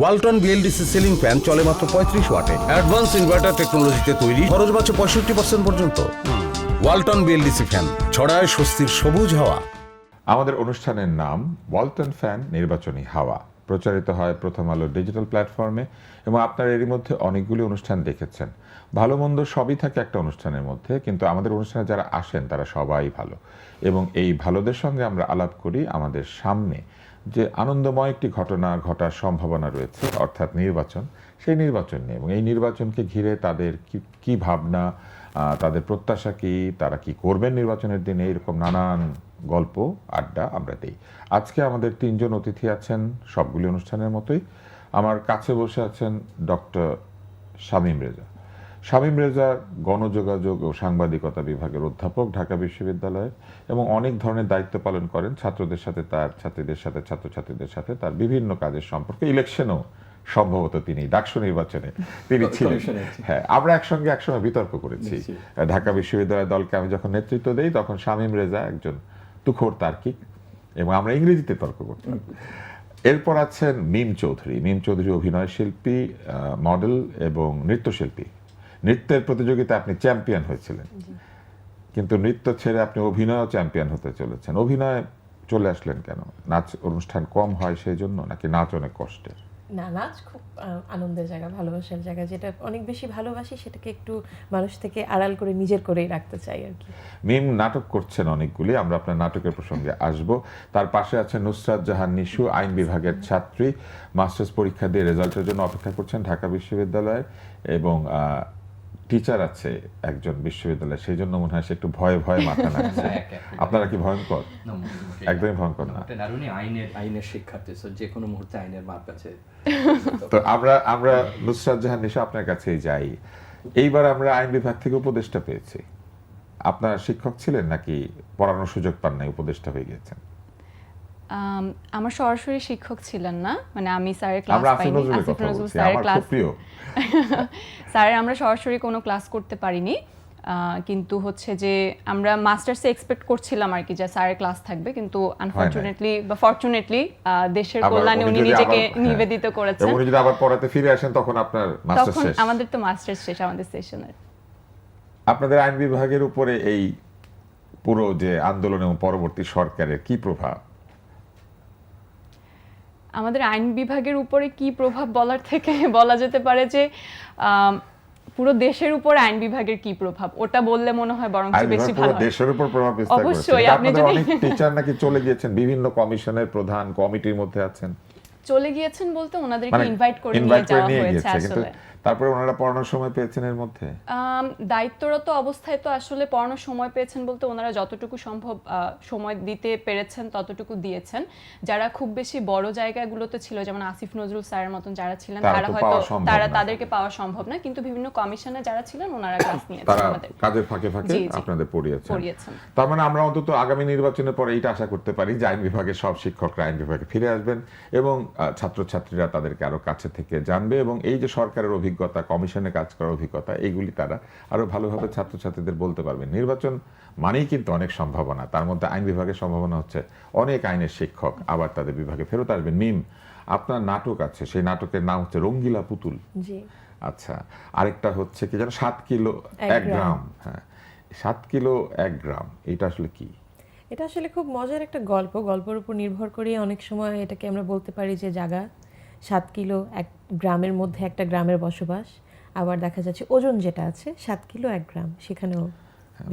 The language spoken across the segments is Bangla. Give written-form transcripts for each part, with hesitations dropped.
ওয়ালটন বিএলডিসি সিলিং ফ্যান চলে মাত্র 35 ওয়াটে। অ্যাডভান্স ইনভার্টার টেকনোলজিতে তৈরি, খরচ বাঁচে 65% পর্যন্ত। ওয়ালটন বিএলডিসি ফ্যান ছড়ায় স্বস্তির সবুজ হাওয়া। আমাদের অনুষ্ঠানের নাম ওয়ালটন ফ্যান নির্বাচনী হাওয়া, প্রচারিত হয় প্রথম আলো ডিজিটাল প্ল্যাটফর্মে এবং আপনারা এরই মধ্যে অনেকগুলি অনুষ্ঠান দেখেছেন। ভালো মন্দ সবই থাকে একটা অনুষ্ঠানের মধ্যে, কিন্তু আমাদের অনুষ্ঠানে যারা আসেন তারা সবাই ভালো, এবং এই ভালোদের সঙ্গে আমরা আলাপ করি আমাদের সামনে যে আনন্দময় একটি ঘটনা ঘটার সম্ভাবনা রয়েছে, অর্থাৎ নির্বাচন, সেই নির্বাচন নিয়ে এবং এই নির্বাচনকে ঘিরে তাদের কি ভাবনা, তাদের প্রত্যাশা কি, তারা কি করবেন নির্বাচনের দিনে, এরকম নানান গল্প আড্ডা আমরা দিই। আজকে আমাদের তিনজন অতিথি আছেন, সবগুলি অনুষ্ঠানের মতোই। আমার কাছে বসে আছেন ডক্টর শামীম রেজা। শামীম রেজা গণযোগাযোগ ও সাংবাদিকতা বিভাগের অধ্যাপক, ঢাকা বিশ্ববিদ্যালয়ে, এবং অনেক ধরনের দায়িত্ব পালন করেন ছাত্রদের সাথে, তার ছাত্রীদের সাথে, ছাত্রছাত্রীদের সাথে তার বিভিন্ন কাজের সম্পর্কে। ইলেকশনও সম্ভবত তিনি ডাকসু নির্বাচনে তিনি ছিলেন। হ্যাঁ, আমরা একসময় বিতর্ক করেছি। ঢাকা বিশ্ববিদ্যালয় দলকে আমি যখন নেতৃত্ব দেই তখন শামীম রেজা একজন তুখোড় তার্কিক এবং আমরা ইংরেজিতে তর্ক করতাম। এরপর আছেন মিম চৌধুরী। মিম চৌধুরী অভিনয় শিল্পী, মডেল এবং নৃত্যশিল্পী। নৃত্যের প্রতিযোগিতায় আপনি চ্যাম্পিয়ন হয়েছিলেন, কিন্তু নৃত্য ছেড়ে আপনি অভিনয়ও চ্যাম্পিয়ন হতে চলেছেন। অভিনয় চলে আসলেন কেন? নাচ অনুষ্ঠান কম হয় সেই জন্য, নাকি নাচ অনেক কষ্টের? না, নাচ খুব আনন্দের জায়গা, ভালোবাসার জায়গা। যেটা অনেক বেশি ভালোবাসি সেটাকে একটু মানুষ থেকে আড়াল করে নিজের করেই রাখতে চাই আর কি। মিম নাটক করছেন অনেকগুলি, আমরা আপনার নাটকের প্রসঙ্গে আসব। তার পাশে আছেন নুসরাত জাহান নিশু, আইন বিভাগের ছাত্রী, মাস্টার্স পরীক্ষা দিয়ে রেজাল্টের জন্য অপেক্ষা করছেন ঢাকা বিশ্ববিদ্যালয়ে, এবং টিচার আছে একজন বিশ্ববিদ্যালয়ে, সেই জন্য মনে হয় সে একটু ভয়ে ভয়ে মাথা নাড়ছে। আপনারা কি ভয়ঙ্কর? একদমই ভয়ঙ্কর না। আইনের শিক্ষার্থী, যে কোনো মুহূর্তে আইনের মাপ আছে। তো আমরা নুসরাত জাহান নিশু আপনার কাছেই যাই। এইবার আমরা আইন বিভাগ থেকে উপদেষ্টা পেয়েছি। আপনার শিক্ষক ছিলেন নাকি পড়ানোর সুযোগ পান নাই, উপদেষ্টা হয়ে গিয়েছেন? আমার সরাসরি শিক্ষক ছিলেন না, মানে আমি স্যারের ক্লাস আমরা পাইনি। আসিফ নজরুলের স্যারের ক্লাস, স্যারের আমরা সরাসরি কোনো ক্লাস করতে পারিনি, কিন্তু হচ্ছে যে আমরা মাস্টার্সে এক্সপেক্ট করছিলাম আর কি যে স্যারের ক্লাস থাকবে, কিন্তু আনফরচুনেটলি বা ফরচুনেটলি দেশের কল্যাণে উনি নিজেকে নিবেদিত করেছেন। উনি যদি আবার পড়াতে ফিরে আসেন তখন আপনার মাস্টার্স শেষ। তখন আমাদের তো মাস্টার্স শেষ আমাদের সেশনের। আপনাদের আইন বিভাগের উপরে এই পুরো যে আন্দোলন এবং পরবর্তী সরকারের কি প্রভাব? আমাদের আইন বিভাগের উপরে কি প্রভাব বলার থেকে বলা যেতে পারে যে পুরো দেশের উপর আইন বিভাগের কি প্রভাব, ওটা বললে মনে হয় বরং বেশি ভালো হয়। দেশের উপর প্রভাব বিস্তার করেছে। অবশ্যই আপনি যদি অনেক টিচার নাকি চলে গিয়েছেন, বিভিন্ন কমিশনের প্রধান, কমিটির মধ্যে আছেন। চলে গিয়েছেন বলতে ওনাদেরকে ইনভাইট করে নিয়ে যাওয়া হয়েছে আসলে। তারপরে ওনারা পড়ানোর সময় পেয়েছেন এর মধ্যে? দায়িত্বরত অবস্থায় তো আসলে পড়ানোর সময় পেয়েছেন বলতে ওনারা যতটুকু সম্ভব সময় দিতে পেরেছেন ততটুকু দিয়েছেন। যারা খুব বেশি বড় জায়গাগুলোতে ছিল, যেমন আসিফ নজরুল স্যারের মতন যারা ছিলেন, তারা হয়তো তাদেরকে পাওয়া সম্ভব না, কিন্তু বিভিন্ন কমিশনে যারা ছিলেন ওনারা ক্লাস নিয়েছেন, আমাদের কাজের ফাঁকে ফাঁকে আপনাদের পড়িয়েছেন। তার মানে আমরা অন্তত আগামী নির্বাচনের পরে এইটা আশা করতে পারি যে আইন বিভাগের সব শিক্ষকরা আইন বিভাগে ফিরে আসবেন এবং ছাত্রছাত্রীরা তাদেরকে আরো কাছে থেকে জানবে, এবং এই যে সরকারের অভিজ্ঞতা, কমিশনে কাজ করার অভিজ্ঞতা, এইগুলি তারা আরো ভালোভাবে ছাত্রছাত্রীদের বলতে পারবেন। নির্বাচন মানেই কিন্তু অনেক সম্ভাবনা, তার মধ্যে আইন বিভাগের সম্ভাবনা হচ্ছে অনেক আইনের শিক্ষক আবার তাদের বিভাগে ফেরত আসবেন। মিম, আপনার নাটক আছে, সেই নাটকের নাম হচ্ছে রঙ্গিলা পুতুল। জি। আচ্ছা, আরেকটা হচ্ছে কি যেন 7 কিলো 1 গ্রাম। হ্যাঁ, 7 কিলো 1 গ্রাম, এটা আসলে কি? এটা আসলে খুব মজার একটা গল্প। গল্পের উপর নির্ভর করে অনেক সময় এটাকে আমরা বলতে পারি যে জায়গা 7 কিলো 1 গ্রামের মধ্যে একটা গ্রামের বসবাস, আবার দেখা যাচ্ছে ওজন যেটা আছে 7 কিলো 1 গ্রাম, সেখানেও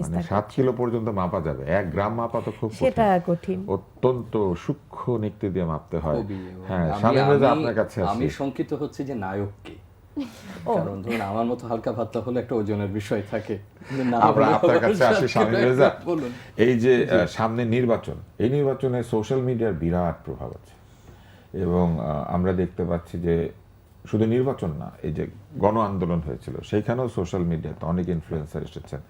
মানে 7 কিলো পর্যন্ত মাপা যাবে, 1 গ্রাম মাপা তো খুব সেটা কঠিন, অত্যন্ত সূক্ষ্ম নিক্তি দিয়ে মাপতে হয়। হ্যাঁ, শামীম রেজা আপনার কাছে আছে। আমি শঙ্কিত হচ্ছে যে নায়ককে, কারণ ধরুন আমার মতো হালকা পাতলা হলে একটা ওজনের বিষয় থাকে। আমরা আপনার কাছে আসি শামীম রেজা, এই যে সামনে নির্বাচন, এই নির্বাচনে সোশ্যাল মিডিয়ার বিরাট প্রভাব আছে, এবং আমরা দেখতে পাচ্ছি যে শুধু নির্বাচন না, এই যে গণ আন্দোলন হয়েছিল সেইখানেও সোশ্যাল মিডিয়াতে অনেক ইনফ্লুয়েন্সার এসেছেন।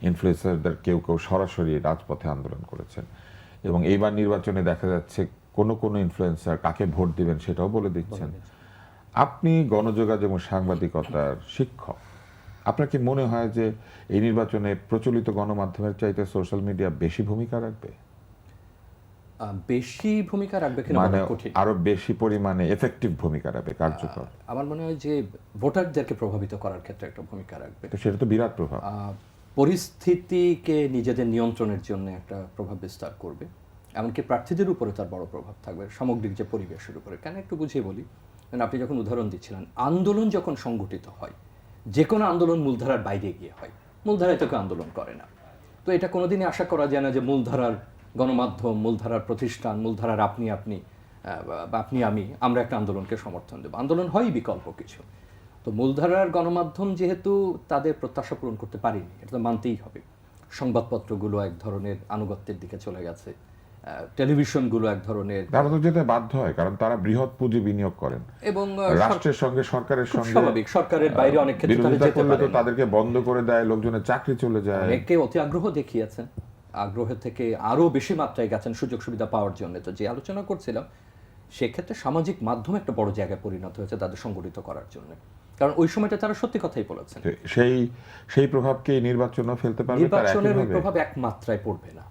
ইনফ্লুয়েন্সারদের কেউ কেউ সরাসরি রাজপথে আন্দোলন করেছেন, এবং এইবার নির্বাচনে দেখা যাচ্ছে কোনো ইনফ্লুয়েন্সার কাকে ভোট দিবেন সেটাও বলে দিচ্ছেন। আপনি গণযোগাযোগ এবং সাংবাদিকতার শিক্ষক, আপনার কি মনে হয় যে এই নির্বাচনে প্রচলিত গণমাধ্যমের চাইতে সোশ্যাল মিডিয়া বেশি ভূমিকা রাখবে? বেশি ভূমিকা রাখবে কিনা মানে বলা কঠিন। আরো বেশি পরিমাণে এফেক্টিভ ভূমিকা রাখবে, কার্যকর। আমার মনে হয় যে ভোটারদেরকে প্রভাবিত করার ক্ষেত্রে একটা ভূমিকা রাখবে। তো সেটা তো বিরাট প্রভাব। পরিস্থিতিকে নিজেদের নিয়ন্ত্রণের জন্য একটা প্রভাব বিস্তার করবে, এমনকি প্রার্থীদের উপরে তার বড় প্রভাব থাকবে, সামগ্রিক যে পরিবেশের উপরে। কেন একটু বুঝিয়ে বলি, কারণ আপনি যখন উদাহরণ দিচ্ছিলেন, আন্দোলন যখন সংগঠিত হয়, যে কোনো আন্দোলন মূলধারার বাইরে গিয়ে হয়, মূলধারায় তো কেউ আন্দোলন করে না। তো এটা কোনোদিনই আশা করা যায় না যে মূলধারার গণমাধ্যম, মূলধারার প্রতিষ্ঠান, মূলধারার আপনি আমি আমরা একটা আন্দোলনকে সমর্থন দেবো। আন্দোলন হয় বিকল্প কিছু। তো মূলধারার গণমাধ্যম যেহেতু তাদের প্রত্যাশা পূরণ করতে পারেনি, এটা তো মানতেই হবে। সংবাদপত্রগুলো এক ধরনের আনুগত্যের দিকে চলে গেছে, টেলিভিশনগুলো এক ধরনের, তারা তো যেতে বাধ্য হয়, কারণ তারা বৃহৎ পুঁজি বিনিয়োগ করেন এবং রাষ্ট্রের সঙ্গে, সরকারের খুব সঙ্গে। স্বাভাবিক, সরকারের বাইরে অনেক ক্ষেত্রে তারা বিরোধিতা যেতে করলে তো পারে না। তাদেরকে বন্ধ করে দেয়, লোকজনের চাকরি চলে যায়। অনেকে অতি আগ্রহ দেখিয়েছেন, আগ্রহের থেকে আরো বেশি মাত্রায় গেছেন সুযোগ সুবিধা পাওয়ার জন্য। তো যে আলোচনা করছিলাম, সেক্ষেত্রে সামাজিক মাধ্যম একটা বড় জায়গায় পরিণত হয়েছে তাদের সংগঠিত করার জন্য, কারণ ওই সময়টা তারা সত্যি কথাই বলেছেন। সেই প্রভাবকে নির্বাচনও ফেলতে পারবে। নির্বাচনের ওই প্রভাব এক মাত্রায় পড়বে না,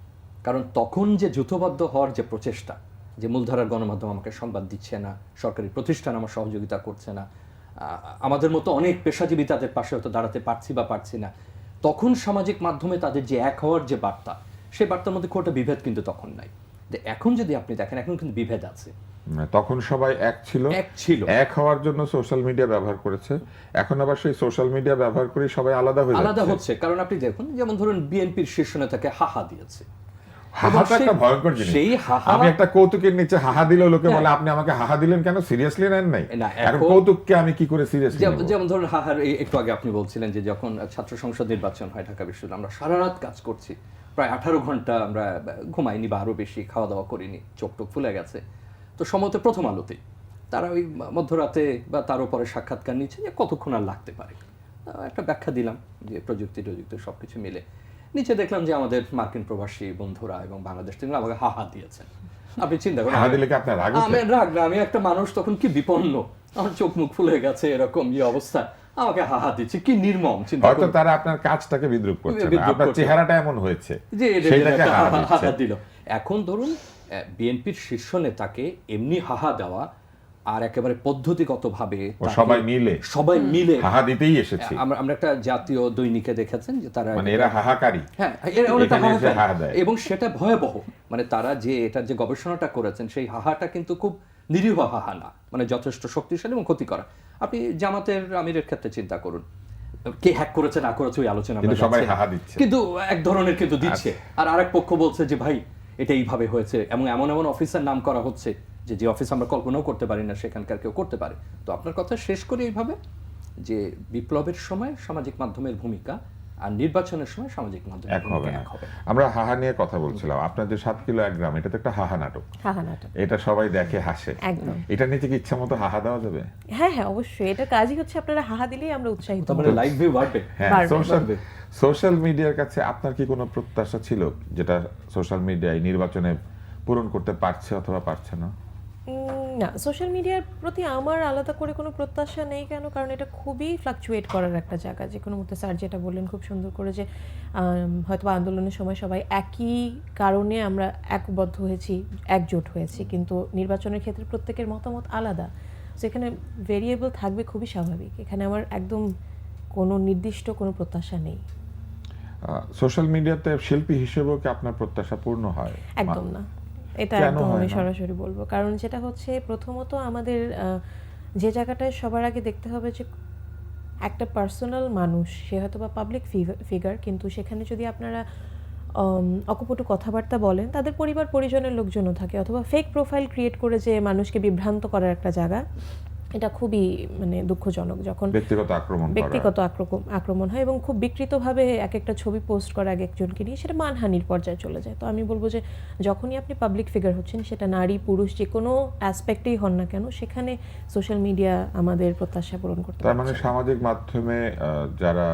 কারণ তখন যে যুথবদ্ধ হওয়ার যে প্রচেষ্টা, যে মূলধারার গণমাধ্যম আমাকে সংবাদ দিচ্ছে না, সরকারি প্রতিষ্ঠান আমার সহযোগিতা করছে না, আমাদের মতো অনেক পেশাজীবী তাদের পাশে হয়তো দাঁড়াতে পারছি বা পারছি না, তখন সামাজিক মাধ্যমে তাদের যে এক হওয়ার যে বার্তা, সেই বার্তার মধ্যে খুব একটা বিভেদ কিন্তু তখন নাই। এখন যদি আপনি দেখেন, এখন কিন্তু বিভেদ আছে। তখন সবাই এক ছিল, এক হওয়ার জন্য সোশ্যাল মিডিয়া ব্যবহার করেছে। এখন আবার সেই সোশ্যাল মিডিয়া ব্যবহার করে সবাই আলাদা হচ্ছে। কারণ আপনি দেখুন, যেমন ধরুন বিএনপির শীর্ষ নেতাকে হাহা দিয়েছে। হাহাটা একটা ভয়ঙ্কর জিনিস। আমি একটা কৌতুকের নিচে হাহা দিলেও লোকে বলে আপনি আমাকে হাহা দিলেন কেন, সিরিয়াসলি নেন নাই? এখন কৌতুককে আমি কি করে সিরিয়াসলি নেব? যেমন ধরুন হাহার একটু আগে আপনি বলছিলেন যে যখন ছাত্র সংসদ নির্বাচন হয় ঢাকা বিশ্ববিদ্যালয়ে, আমরা সারা রাত কাজ করছি, প্রায় 18 ঘন্টা আমরা ঘুমাইনি বা আরো বেশি, খাওয়া দাওয়া করিনি, চোখ টোক ফুলে গেছে। তো সম্ভবত প্রথম আলোতে তারা ওই মধ্যরাতে বা তার উপরে সাক্ষাৎকার নিচ্ছে যে কতক্ষণ আর লাগতে পারে। একটা ব্যাখ্যা দিলাম যে প্রযুক্তি সবকিছু মিলে। নিচে দেখলাম যে আমাদের মার্কিন প্রবাসী বন্ধুরা এবং বাংলাদেশ থেকে আমাকে হাহা দিয়েছেন। আপনি চিন্তা করেন, আমি একটা মানুষ তখন কি বিপন্ন, আমার চোখ মুখ ফুলে গেছে, এরকম যে অবস্থা, আমাকে হাহা দিচ্ছে, কি নির্মম চিন্তা। হয়তো তারা আপনার কাজটাকে বিদ্রুপ করছে না, আপনার চেহারাটা এমন হয়েছে যে সেটাকে হাহা দিল। এখন ধরুন বিএনপির শীর্ষ নেতাকে এমনি হাহা দেওয়া আর একেবারে পদ্ধতিগতভাবে সবাই মিলে হাহা দিতেই এসেছে। আমরা একটা জাতীয় দৈনিকে দেখেছেন যে তারা মানে এরা হাহাকারী, হ্যাঁ, এবং সেটা ভয়াবহ। মানে তারা যে এটার যে গবেষণাটা করেছেন, সেই হাহাটা কিন্তু খুব নিরীহ হাহা না, মানে যথেষ্ট শক্তিশালী এবং ক্ষতি করা। আপনি জামাতের আমিরের ক্ষেত্রে চিন্তা করুন, কে হ্যাক করেছে না করেছে ওই আলোচনা, সবাই হাহা দিচ্ছে, কিন্তু এক ধরনের কিন্তু দিচ্ছে। আর আরেক পক্ষ বলছে যে ভাই এটা এইভাবে হয়েছে, এবং এমন এমন অফিসার নাম করা হচ্ছে যে অফিস আমরা কল্পনাও করতে পারি না সেখানকার কেউ করতে পারে। তো আপনার কথা শেষ করি এইভাবে যে বিপ্লবের সময় সামাজিক মাধ্যমের ভূমিকা আর নির্বাচনের সময় সামাজিক মাধ্যম এক হবে না। আমরা হাহা নিয়ে কথা বলছিলাম, আপনার যে 7 কিলো 1 গ্রাম, এটা তো একটা হাহা নাটক। এটা সবাই দেখে হাসে, এটা নিতে কি ইচ্ছা মতো হাহা দেওয়া যাবে? হ্যাঁ হ্যাঁ, অবশ্যই। এটা কাজই হচ্ছে আপনারা হাহা দিলেই আমরা উৎসাহিত হব, লাইভ ভিউ বাড়বে। সোশ্যাল মিডিয়ার কাছে আপনার কি কোনো প্রত্যাশা ছিল যেটা সোশ্যাল মিডিয়ায় নির্বাচনে পূরণ করতে পারছে অথবা পারছে না? না, সোশ্যাল মিডিয়ার প্রতি আমার আলাদা করে কোনো প্রত্যাশা নেই। কেন? কারণ এটা খুবই ফ্লাকচুয়েট করার একটা জায়গা। যে কোনো মুহূর্তে স্যার যেটা বললেন খুব সুন্দর করে, যে হয়তো আন্দোলনের সময় সবাই একই কারণে আমরা একবদ্ধ হয়েছি, একজোট হয়েছি, কিন্তু নির্বাচনের ক্ষেত্রে প্রত্যেকের মতামত আলাদা। সেখানে ভেরিয়েবল থাকবে, খুবই স্বাভাবিক। এখানে আমার একদম কোনো নির্দিষ্ট কোনো প্রত্যাশা নেই। সোশ্যাল মিডিয়াতে শিল্পী হিসেবেও কি আপনার প্রত্যাশা পূর্ণ হয়? একদম না, এটা একদম আমি সরাসরি বলবো। কারণ যেটা হচ্ছে, প্রথমত আমাদের যে জায়গাটায় সবার আগে দেখতে হবে যে একটা পার্সোনাল মানুষ, সে হয়তো বা পাবলিক ফিগার, কিন্তু সেখানে যদি আপনারা অকপটু কথাবার্তা বলেন, তাদের পরিবার পরিজনের লোকজনও থাকে, অথবা ফেক প্রোফাইল ক্রিয়েট করে যে মানুষকে বিভ্রান্ত করার একটা জায়গা, এটা খুবই মানে দুঃখজনক। যখন ব্যক্তিগত আক্রমণ হয় এবং খুব বিকৃতভাবে এক একটা ছবি পোস্ট করা এক একজনকে নিয়ে, সেটা মানহানির পর্যায়ে চলে যায়। তো আমি বলবো যে যখনই আপনি পাবলিক ফিগার হচ্ছেন, সেটা নারী পুরুষ যে কোনো অ্যাসপেক্টেই হন না কেন, সেখানে সোশ্যাল মিডিয়া আমাদের প্রত্যাশা পূরণ করতে পারে। তার মানে সামাজিক মাধ্যমে যারা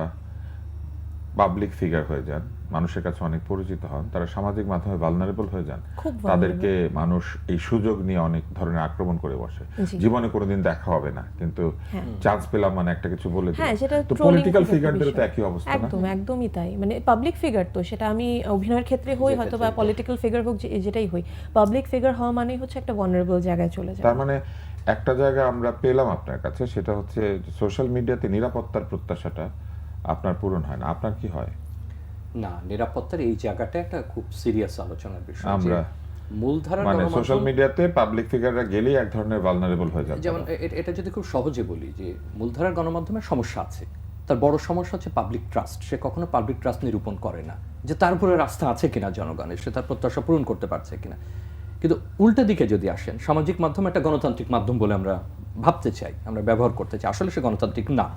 পাবলিক ফিগার হয়ে যান, মানুষের কাছে অনেক পরিচিত হন, তারা সামাজিক মাধ্যমে ভালনারেবল হয়ে যান। খুব তাদেরকে মানুষ এই সুযোগ নিয়ে অনেক ধরনের আক্রমণ করে বসে। জি। জীবনে কোনোদিন দেখা হবে না, কিন্তু চান্স পেলাম মানে একটা কিছু বলে দিল। হ্যাঁ, সেটা তো trolling পলিটিক্যাল খুব একটা ফিগারদের তো বিষয়। একই অবস্থা না? একদমই তাই। মানে পাবলিক ফিগার তো সেটা আমি অভিনয়ের ক্ষেত্রে হই যে হয়তো বা ক্ষেত্রে পলিটিক্যাল ফিগার হোক যেটাই হই, পাবলিক ফিগার হওয়া মানেই হচ্ছে একটা ভালনারেবল জায়গায় চলে যাওয়া। তার মানে একটা জায়গা আমরা পেলাম আপনার কাছে, সেটা হচ্ছে সোশ্যাল মিডিয়াতে নিরাপত্তার প্রত্যাশাটা আপনার পূরণ হয় না। আপনার কি হয়? না, নিরাপত্তার এই জায়গাটা একটা খুব সিরিয়াস আলোচনার বিষয়। আমরা- মূলধারা মানে গণমাধ্যম- সোশ্যাল মিডিয়াতে পাবলিক ফিগাররা গেলেই এক ধরনের ভালনারেবল হয়ে যাবে। যেমন এটা যদি খুব সহজে বলি যে মূলধারার গণমাধ্যমের সমস্যা আছে, তার বড় সমস্যা হচ্ছে পাবলিক ট্রাস্ট। সে কখনো পাবলিক ট্রাস্ট নিরূপণ করে না যে তার উপরে রাস্তা আছে কিনা জনগণের, সে তার প্রত্যাশা পূরণ করতে পারছে কিনা। কিন্তু উল্টা দিকে যদি আসেন, সামাজিক মাধ্যম একটা গণতান্ত্রিক মাধ্যম বলে আমরা ভাবতে চাই, আমরা ব্যবহার করতে চাই, আসলে সে গণতান্ত্রিক না।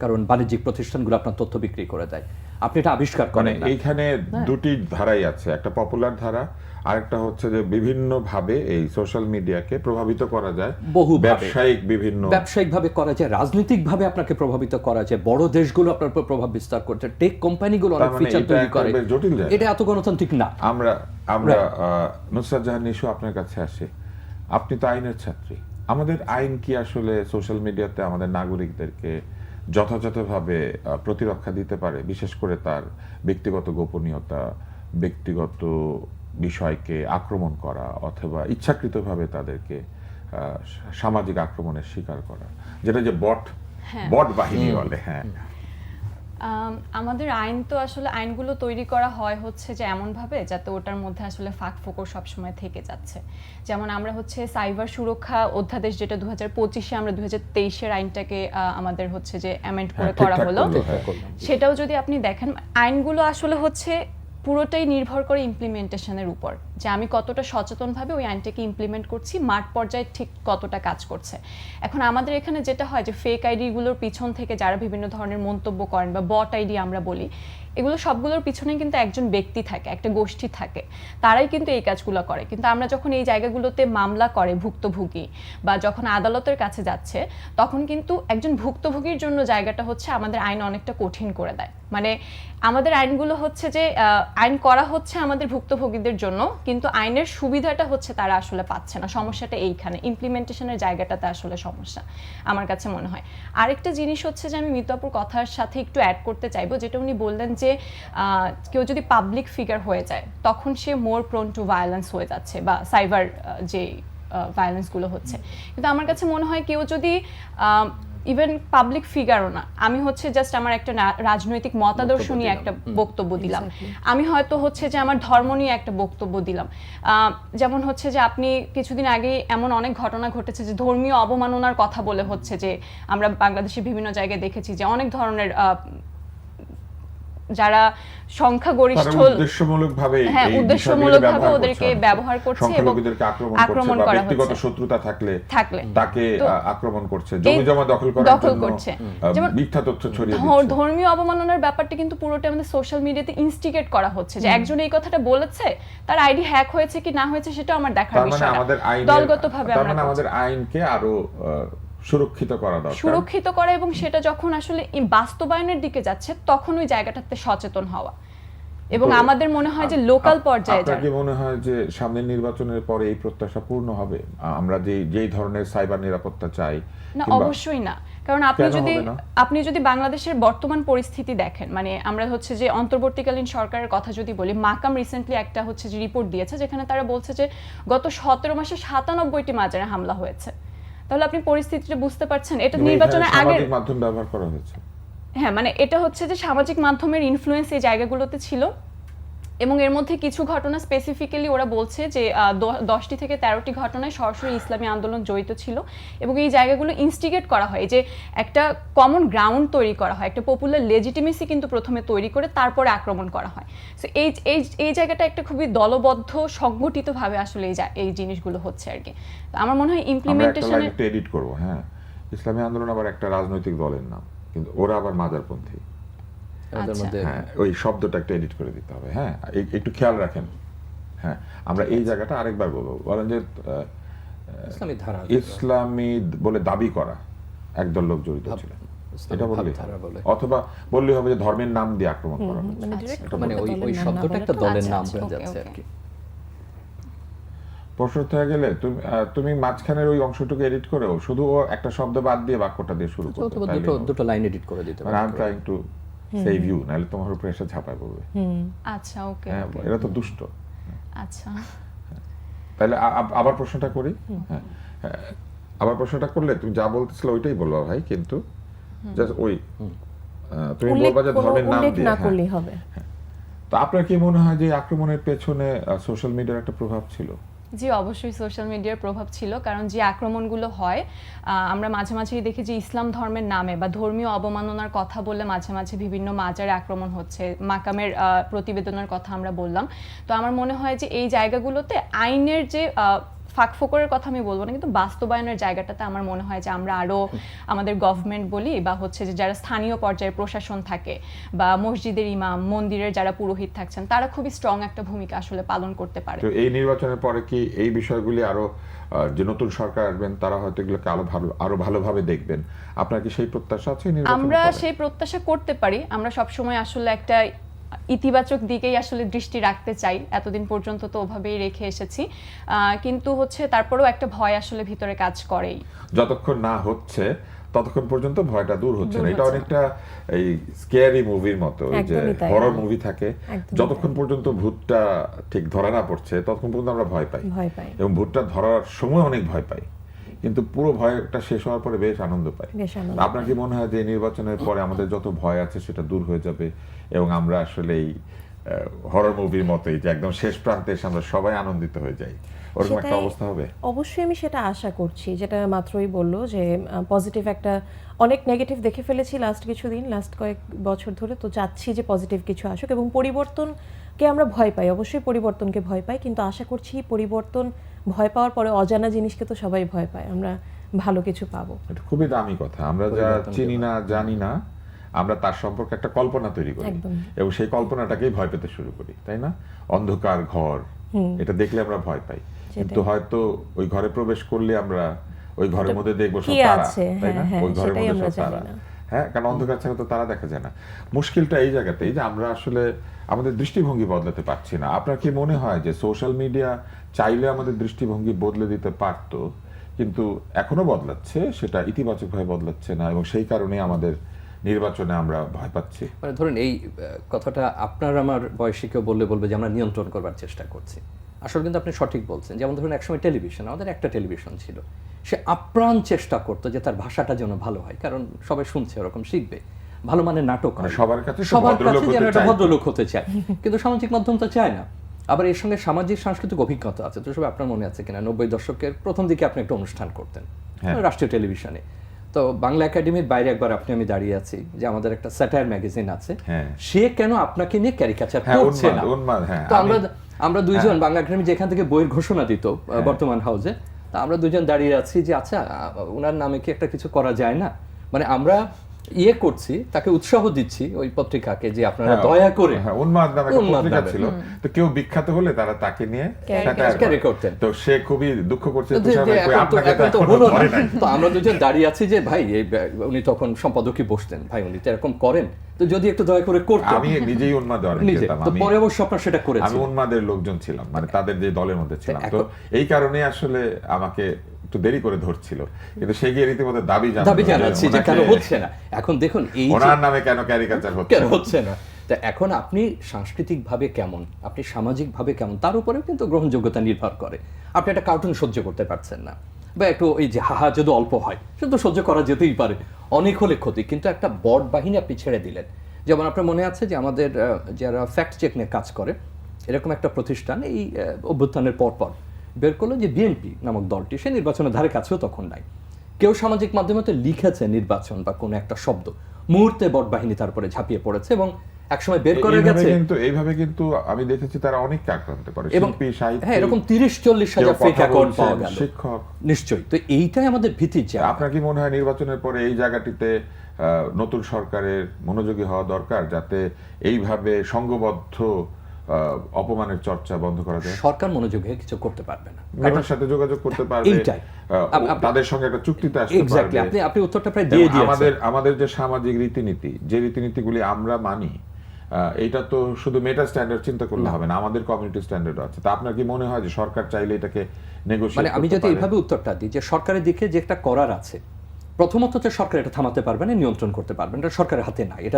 কারণ বাণিজ্যিক প্রতিষ্ঠানগুলো আপনার তথ্য বিক্রি করে দেয়, আপনি এটা আবিষ্কার মানে করেন না। এইখানে দুটি ধারাই আছে, একটা পপুলার ধারা, আরেকটা হচ্ছে যে বিভিন্ন ভাবে এই সোশ্যাল মিডিয়াকে প্রভাবিত করা যায় বহুভাবে। ব্যবসায়িক বিভিন্ন ব্যবসায়িকভাবে করা যায়, রাজনৈতিকভাবে আপনাকে প্রভাবিত করা যায়, বড় দেশগুলো আপনার উপর প্রভাব বিস্তার করছে, টেক কোম্পানিগুলো অনেক তার মানে ফিচার এটা তৈরি করে। একেবারে জটিল জায়গা। এটা এত গণতান্ত্রিক না। আমরা আমরা নুসরাত জাহান নিশু আপনার কাছে আসি। আপনি তো আইনের ছাত্রী, আমাদের আইন কি আসলে সোশ্যাল মিডিয়াতে আমাদের নাগরিকদেরকে যথাযথভাবে প্রতিরক্ষা দিতে পারে, বিশেষ করে তার ব্যক্তিগত গোপনীয়তা, ব্যক্তিগত বিষয়কে আক্রমণ করা অথবা ইচ্ছাকৃতভাবে তাদেরকে সামাজিক আক্রমণের শিকার করা, যেটা যে বট বাহিনী বলে? হ্যাঁ, আমাদের আইন তো আসলে আইনগুলো তৈরি করা হয় হচ্ছে যে এমনভাবে যাতে ওটার মধ্যে আসলে ফাঁক ফোকর সবসময় থেকে যাচ্ছে। যেমন আমরা হচ্ছে সাইবার সুরক্ষা অধ্যাদেশ, যেটা 2025-এ আমরা 2023-এর আইনটাকে আমাদের হচ্ছে যে অ্যামেন্ড করে করা ঠিকঠাক হলো, করলো, হ্যাঁ। সেটাও যদি আপনি দেখেন, আইনগুলো আসলে হচ্ছে পুরোটাই নির্ভর করে ইমপ্লিমেন্টেশনের উপর, যে আমি কতটা সচেতনভাবে ওই আইনটাকে ইমপ্লিমেন্ট করছি, মাঠ পর্যায়ে ঠিক কতটা কাজ করছে। এখন আমাদের এখানে যেটা হয় যে ফেক আইডিগুলোর পিছন থেকে যারা বিভিন্ন ধরনের মন্তব্য করেন বা বট আইডি আমরা বলি, এগুলো সবগুলোর পিছনে কিন্তু একজন ব্যক্তি থাকে, একটা গোষ্ঠী থাকে, তারাই কিন্তু এই কাজগুলো করে। কিন্তু আমরা যখন এই জায়গাগুলোতে মামলা করে ভুক্তভোগী বা যখন আদালতের কাছে যাচ্ছে, তখন কিন্তু একজন ভুক্তভোগীর জন্য জায়গাটা হচ্ছে আমাদের আইন অনেকটা কঠিন করে দেয়। মানে আমাদের আইনগুলো হচ্ছে যে আইন করা হচ্ছে আমাদের ভুক্তভোগীদের জন্য, কিন্তু আইনের সুবিধাটা হচ্ছে তারা আসলে পাচ্ছে না। সমস্যাটা এইখানে, ইমপ্লিমেন্টেশনের জায়গাটাতে আসলে সমস্যা আমার কাছে মনে হয়। আরেকটা জিনিস হচ্ছে যে আমি মিতু আপুর কথার সাথে একটু অ্যাড করতে চাইবো, যেটা উনি বললেন যে কেউ যদি পাবলিক ফিগার হয়ে যায় তখন সে মোর প্রোন টু ভায়োলেন্স হয়ে যাচ্ছে, বা সাইবার যে ভায়োলেন্সগুলো হচ্ছে। কিন্তু আমার কাছে মনে হয় কেউ যদি ইভেন পাবলিক ফিগারও না, আমি হচ্ছে জাস্ট আমার একটা রাজনৈতিক মতাদর্শ নিয়ে একটা বক্তব্য দিলাম, আমি হয়তো হচ্ছে যে আমার ধর্ম নিয়ে একটা বক্তব্য দিলাম, যেমন হচ্ছে যে আপনি কিছুদিন আগে এমন অনেক ঘটনা ঘটেছে যে ধর্মীয় অবমাননার কথা বলে হচ্ছে যে আমরা বাংলাদেশের বিভিন্ন জায়গায় দেখেছি যে অনেক ধরনের যারা সংখ্যাগরিষ্ঠ, উদ্দেশ্যমূলকভাবে উদ্দেশ্যমূলকভাবে ওদেরকে ব্যবহার করছে এবং সংখ্যালঘুদেরকে আক্রমণ করছে, ব্যক্তিগত শত্রুতা থাকলে তাকে আক্রমণ করছে, জমি জমা দখল করছে, যেমন মিথ্যা তথ্য ছড়িয়ে দিচ্ছে। ধর্মীয় অবমাননার ব্যাপারটা কিন্তু পুরোটা আমাদের সোশ্যাল মিডিয়াতে ইনস্টিগেট করা হচ্ছে, যে একজন এই কথাটা বলেছে, তার আইডি হ্যাক হয়েছে কি না হয়েছে সেটাও আমার দেখার বিষয় না। দলগতভাবে আমরা আমাদের আইনকে আরো সুরক্ষিত করা দরকার, সুরক্ষিত করা, এবং সেটা যখন আসলে বাস্তবায়নের দিকে যাচ্ছে তখন ওই জায়গাটাতে সচেতন হওয়া। এবং আমাদের মনে হয় যে লোকাল পর্যায়ে আপনার কি মনে হয় যে সামনের নির্বাচনের পরে এই প্রত্যাশা পূর্ণ হবে? আমরা যেই ধরনের সাইবার নিরাপত্তা চাই? না, অবশ্যই না। কারণ আপনি যদি বাংলাদেশের বর্তমান পরিস্থিতি দেখেন, মানে আমরা হচ্ছে যে অন্তর্বর্তীকালীন সরকারের কথা যদি বলি, মাকাম রিসেন্টলি একটা হচ্ছে যে রিপোর্ট দিয়েছে, যেখানে তারা বলছে যে গত 17 মাসে 97টি মাজারে হামলা হয়েছে। তাহলে আপনি পরিস্থিতিটা বুঝতে পারছেন। এটা নির্বাচনের আগে সামাজিক মাধ্যম ব্যবহার করা হয়েছে। হ্যাঁ, মানে এটা হচ্ছে যে সামাজিক মাধ্যমের ইনফ্লুয়েন্স এই জায়গাগুলোতে ছিল, এবং এর মধ্যে কিছু ঘটনা স্পেসিফিক্যালি ওরা বলছে যে 10টি থেকে 13টি ঘটনায় সরাসরি ইসলামী আন্দোলন জড়িত ছিল, এবং এই জায়গাগুলো ইনস্টিগেট করা হয়, যে একটা কমন গ্রাউন্ড তৈরি করা হয়, একটা পপুলার লেজিটিমেসি কিন্তু প্রথমে তৈরি করে তারপরে আক্রমণ করা হয়। সো এই জায়গাটা একটা খুবই দলবদ্ধ সংগঠিতভাবে আসলে এই জিনিসগুলো হচ্ছে আর কি। তো আমার মনে হয় ইমপ্লিমেন্টেশনে এডিট করব। হ্যাঁ, ইসলামী আন্দোলন আবার একটা রাজনৈতিক দলের নাম, কিন্তু ওরা আবার মাজারপন্থী। হ্যাঁ, ওই শব্দটা একটা এডিট করে দিতে হবে। হ্যাঁ, একটু খেয়াল রাখেন। হ্যাঁ, আমরা এই জায়গাটা আরেকবার বলবো, বলেন যে ইসলামী বলে দাবি করা একদল লোক জড়িত ছিলেন। এটা বললেই ভাবধারা হবে। বলে। অথবা বললেই হবে যে ধর্মের নাম দিয়ে আক্রমণ করা হচ্ছে। মানে direct কোনো মানে একটা ওই দলের নাম না শব্দটা বলে একটা তো- দলের আচ্ছা, নাম আচ্ছা, হয়ে ওকে, যাচ্ছে আর ওকে। কি। প্রশ্ন হয়ে গেলে তুমি মাঝখানের ওই অংশটুকু এডিট করেও শুধু ও একটা শব্দ বাদ দিয়ে বাক্যটা দিয়ে শুরু করতে অথবা তাইলেই দুটো হবে। দুটো লাইন এডিট করে দিতে মানে আই এম পারে। ট্রাইং টু সেভ ইউ, নাহলে তোমার উপরে এসে ঝাঁপায় পড়বে। আচ্ছা, ওকে, হ্যাঁ, ওকে। এরা তো দুষ্ট। আচ্ছা, তাহলে আবার প্রশ্নটা করি। হ্যাঁ, হ্যাঁ, আবার প্রশ্নটা করলে তুমি যা বলতেছিলে ওইটাই বলবা ভাই, কিন্তু জাস্ট ওই তুমি উল্লেখ বলবা যে কোনো ধর্মের নাম উল্লেখ দিয়ে। না হ্যাঁ। করলেই হবে। তো আপনার কি মনে হয় যে এই আক্রমণের পেছনে সোশ্যাল মিডিয়ার একটা প্রভাব ছিল? জি, অবশ্যই সোশ্যাল মিডিয়ার প্রভাব ছিল, কারণ যে আক্রমণগুলো হয় আমরা মাঝে মাঝেই দেখি যে ইসলাম ধর্মের নামে বা ধর্মীয় অবমাননার কথা বললে মাঝে মাঝে বিভিন্ন মাজারে আক্রমণ হচ্ছে, মাকামের প্রতিবেদনের কথা আমরা বললাম। তো আমার মনে হয় যে এই জায়গাগুলোতে আইনের যে ফাঁকফোকরের কথা আমি বলবো না, কিন্তু বাস্তবায়নের জায়গাটাতে আমার মনে হয় যে আমরা আরো আমাদের গভর্নমেন্ট বলি বা হচ্ছে যে যারা স্থানীয় পর্যায়ে প্রশাসন থাকে বা মসজিদের ইমাম, মন্দিরের যারা পুরোহিত থাকছেন, তারা খুবই স্ট্রং একটা ভূমিকা আসলে পালন করতে পারে। তো এই নির্বাচনের পরে কি এই বিষয়গুলি আরো যে নতুন সরকার আসবেন তারা হয়তো এগুলোকে আরো ভালোভাবে দেখবেন? আপনার কি সেই প্রত্যাশা আছে এই নির্বাচনের আমরা পরে? সেই প্রত্যাশা করতে পারি। আমরা সবসময় আসলে একটা ইতিবাচক দিকেই আসলে দৃষ্টি রাখতে চাই, এতদিন পর্যন্ত তো ওভাবেই রেখে এসেছি, কিন্তু হচ্ছে তারপরেও একটা ভয় আসলে ভিতরে কাজ করেই। যতক্ষণ না হচ্ছে ততক্ষণ পর্যন্ত ভয়টা দূর হচ্ছে না। দূর এটা হচ্ছে অনেকটা এই স্কেয়ারি মুভির মতো, ওই যে একদমই তাই। হরর মুভি থাকে, একদমই যতক্ষণ পর্যন্ত ভূতটা ঠিক ধরা না পড়ছে ততক্ষণ পর্যন্ত আমরা ভয় পাই, ভয় পাই। এবং ভূতটা ধরার সময় অনেক ভয় পাই, কিন্তু পুরো ভয়টা শেষ হওয়ার পরে বেশ আনন্দ পাই। বেশ আনন্দ আপনার কি মনে হয় যে এই নির্বাচনের পরে আমাদের যত ভয় আছে সেটা দূর হয়ে যাবে এবং আমরা আসলে এই হরর মুভির মতোই যে একদম শেষ প্রান্তে এসে আমরা সবাই আনন্দিত হয়ে যাই, ওরকম একটা সেটাই- অবস্থা হবে? অবশ্যই আমি সেটা আশা করছি, যেটা মাত্রই বললো যে পজিটিভ একটা, অনেক নেগেটিভ দেখে ফেলেছি লাস্ট কয়েক বছর ধরে, তো চাচ্ছি যে পজিটিভ কিছু আসুক এবং পরিবর্তনকে আমরা ভয় পাই, অবশ্যই পরিবর্তনকে ভয় পাই, কিন্তু আশা করছি পরিবর্তন ভয় পাওয়ার পরে অজানা জিনিসকে তো সবাই ভয় পায়, আমরা ভালো কিছু পাবো। এটা খুবই দামি কথা। আমরা যা চিনি না, জানি না, আমরা তার সম্পর্কে একটা কল্পনা তৈরি করি একদম। এবং সেই কল্পনাটাকেই ভয় পেতে শুরু করি, তাই না? অন্ধকার ঘর, এটা দেখলে আমরা ভয় পাই, কিন্তু হয়তো ওই ঘরে প্রবেশ করলে আমরা ওই ঘরের মধ্যে দেখবো সব কি তারা, আছে, তাই না? হ্যাঁ, ওই ঘরের সেটাই মধ্যে আমরা সব জানি তারা। না। হ্যাঁ, কারণ অন্ধকার ছাড়া তো তারা দেখা যায় না। মুশকিলটা এই জায়গাতেই যে আমরা আসলে আমাদের দৃষ্টিভঙ্গি বদলাতে পারছি না। আপনার কি মনে হয় যে সোশ্যাল মিডিয়া চাইলে আমাদের দৃষ্টিভঙ্গি বদলে দিতে পারতো, কিন্তু এখনো বদলাচ্ছে, সেটা ইতিবাচকভাবে বদলাচ্ছে না, এবং সেই কারণে আমাদের নির্বাচনে আমরা ভয় পাচ্ছি? মানে ধরুন এই কথাটা আপনার আমার বয়সী কেউ বলবে যে আমরা নিয়ন্ত্রণ করবার চেষ্টা করছি। আসলে কিন্তু আপনি সঠিক বলছেন। যেমন ধরুন একসময় টেলিভিশন, আমাদের একটা টেলিভিশন ছিল, সে আপ্রাণ চেষ্টা করতো যে তার ভাষাটা যেন ভালো হয়, কারণ সবাই শুনছে, ওরকম শিখবে, ভালো মানের নাটক হয়, সবার কাছে সে সবার ভদ্রলোক কাছে যেন হতে একটা চায়। ভদ্রলোক হতে চায়, কিন্তু সামাজিক মাধ্যম তো চায় না। আবার এর সঙ্গে সামাজিক সাংস্কৃতিক অভিজ্ঞতা আছে। তো সব আপনার মনে আছে কিনা 90 দশকের প্রথম দিকে আপনি একটা অনুষ্ঠান করতেন রাষ্ট্রীয় টেলিভিশনে, তো বাংলা একাডেমির বাইরে একবার আপনি আমি দাঁড়িয়ে আছি, যে আমাদের একটা স্যাটায়ার ম্যাগাজিন আছে, হ্যাঁ। সে কেন আপনাকে নিয়ে ক্যারিকাচার হ্যাঁ, করছে না? উন্মাদ, হ্যাঁ। তো আমরা দুইজন বাংলা একাডেমি যেখান থেকে বইয়ের ঘোষণা দিত বর্তমান হাউসে, তা আমরা দুজন দাঁড়িয়ে আছি যে আচ্ছা ওনার নামে কি একটা কিছু করা যায় না, মানে আমরা ইয়ে করছি, তাকে উৎসাহ দিচ্ছি ওই পত্রিকাকে যে আপনারা দয়া করে। উন্মাদ নামে একটা উন্মাদ পত্রিকা নামে। ছিল, তো কেউ বিখ্যাত হলে তারা তাকে নিয়ে satire ক্যারি করে। করতেন। তো সে খুবই দুঃখ করছে, তো তুষার ভাই, কই আপনাকে তো এখন তো এখনো হলো না। ধরে নাই। তো আমরা দুজন দাঁড়িয়ে আছি যে ভাই উনি তখন সম্পাদকই বসতেন, ভাই উনি তো এরকম করেন, তো যদি একটু দয়া করে করতেন। আমি নিজেই উন্মাদ অনেক নিজে যেতাম, তো পরে অবশ্য আপনার সেটা আমি করেছেন। উন্মাদের লোকজন ছিলাম, মানে তাদের যে দলের মধ্যে ছিলাম। তো এখন- এই কারণে আসলে আমাকে একটু দেরি করে ধরছিল, কিন্তু সে গিয়ে রীতিমতো দাবি জানাচ্ছি যে কেন হচ্ছে না। এখন দেখুন এই যে ওনার নামে কেন ক্যারিকাচার হচ্ছে কেন হচ্ছে না, তা এখন আপনি সাংস্কৃতিকভাবে কেমন, আপনি সামাজিকভাবে কেমন, তার উপরেও কিন্তু গ্রহণযোগ্যতা নির্ভর করে। আপনি একটা কার্টুন সহ্য করতে পারছেন না, বা একটু ওই যে হাহা যদি অল্প হয় সেটা তো সহ্য করা যেতেই পারে, অনেক হলে ক্ষতি, কিন্তু একটা বড় বাহিনী আপনি ছেড়ে দিলেন। যেমন আপনার মনে আছে যে আমাদের যারা ফ্যাক্ট চেক নিয়ে কাজ করে, এরকম একটা প্রতিষ্ঠান এই অভ্যুত্থানের পরপর বের করলো যে বিএনপি নামক দলটি সে নির্বাচনের ধারে কাছেও তখন নাই। কেউ সামাজিক মাধ্যমে তো লিখেছে নির্বাচন বা কোনো একটা শব্দ, মুহূর্তে বট বাহিনী তারপরে ঝাঁপিয়ে পড়েছে এবং একসময় বের করে গেছে। এইভাবে কিন্তু আমি দেখেছি তারা অনেককে আক্রান্ত করে, এবং শিল্পী, সাহিত্যিক, হ্যাঁ, এরকম 30-40 হাজার কেউ ফেক কথা অ্যাকাউন্ট বলছেন, পাওয়া গেল। শিক্ষক। নিশ্চয়ই, তো এইটাই আমাদের ভীতির জায়গা। আপনার কি মনে হয় নির্বাচনের পরে এই জায়গাটিতে নতুন সরকারের মনোযোগী হওয়া দরকার, যাতে এইভাবে সংঘবদ্ধ অপমানের চর্চা বন্ধ করা যায়? সরকার মনোযোগে কিছু করতে পারবে না। মেটার সাথে যোগাযোগ করতে পারবে, এইটাই। তাদের সঙ্গে একটা চুক্তিতে আসতে এক্স্যাক্টলি, পারবে। আপনি উত্তরটা প্রায় দিয়ে দিয়েছেন। আমাদের যে সামাজিক রীতিনীতি, যে রীতিনীতিগুলি আমরা মানি, এটা তো শুধু মেটা স্ট্যান্ডার্ড চিন্তা করলে হবে না, আমাদের কমিউনিটি স্ট্যান্ডার্ড আছে। তা আপনার কি মনে হয় যে সরকার চাইলে এটাকে নেগোশিয়েট মানে আমি যদি এইভাবে উত্তরটা দিই যে সরকারের দিকে যে একটা করার আছে, প্রথমত হচ্ছে সরকার এটা থামাতে পারবে না, নিয়ন্ত্রণ করতে পারবে না, এটা সরকারের হাতে না। এটা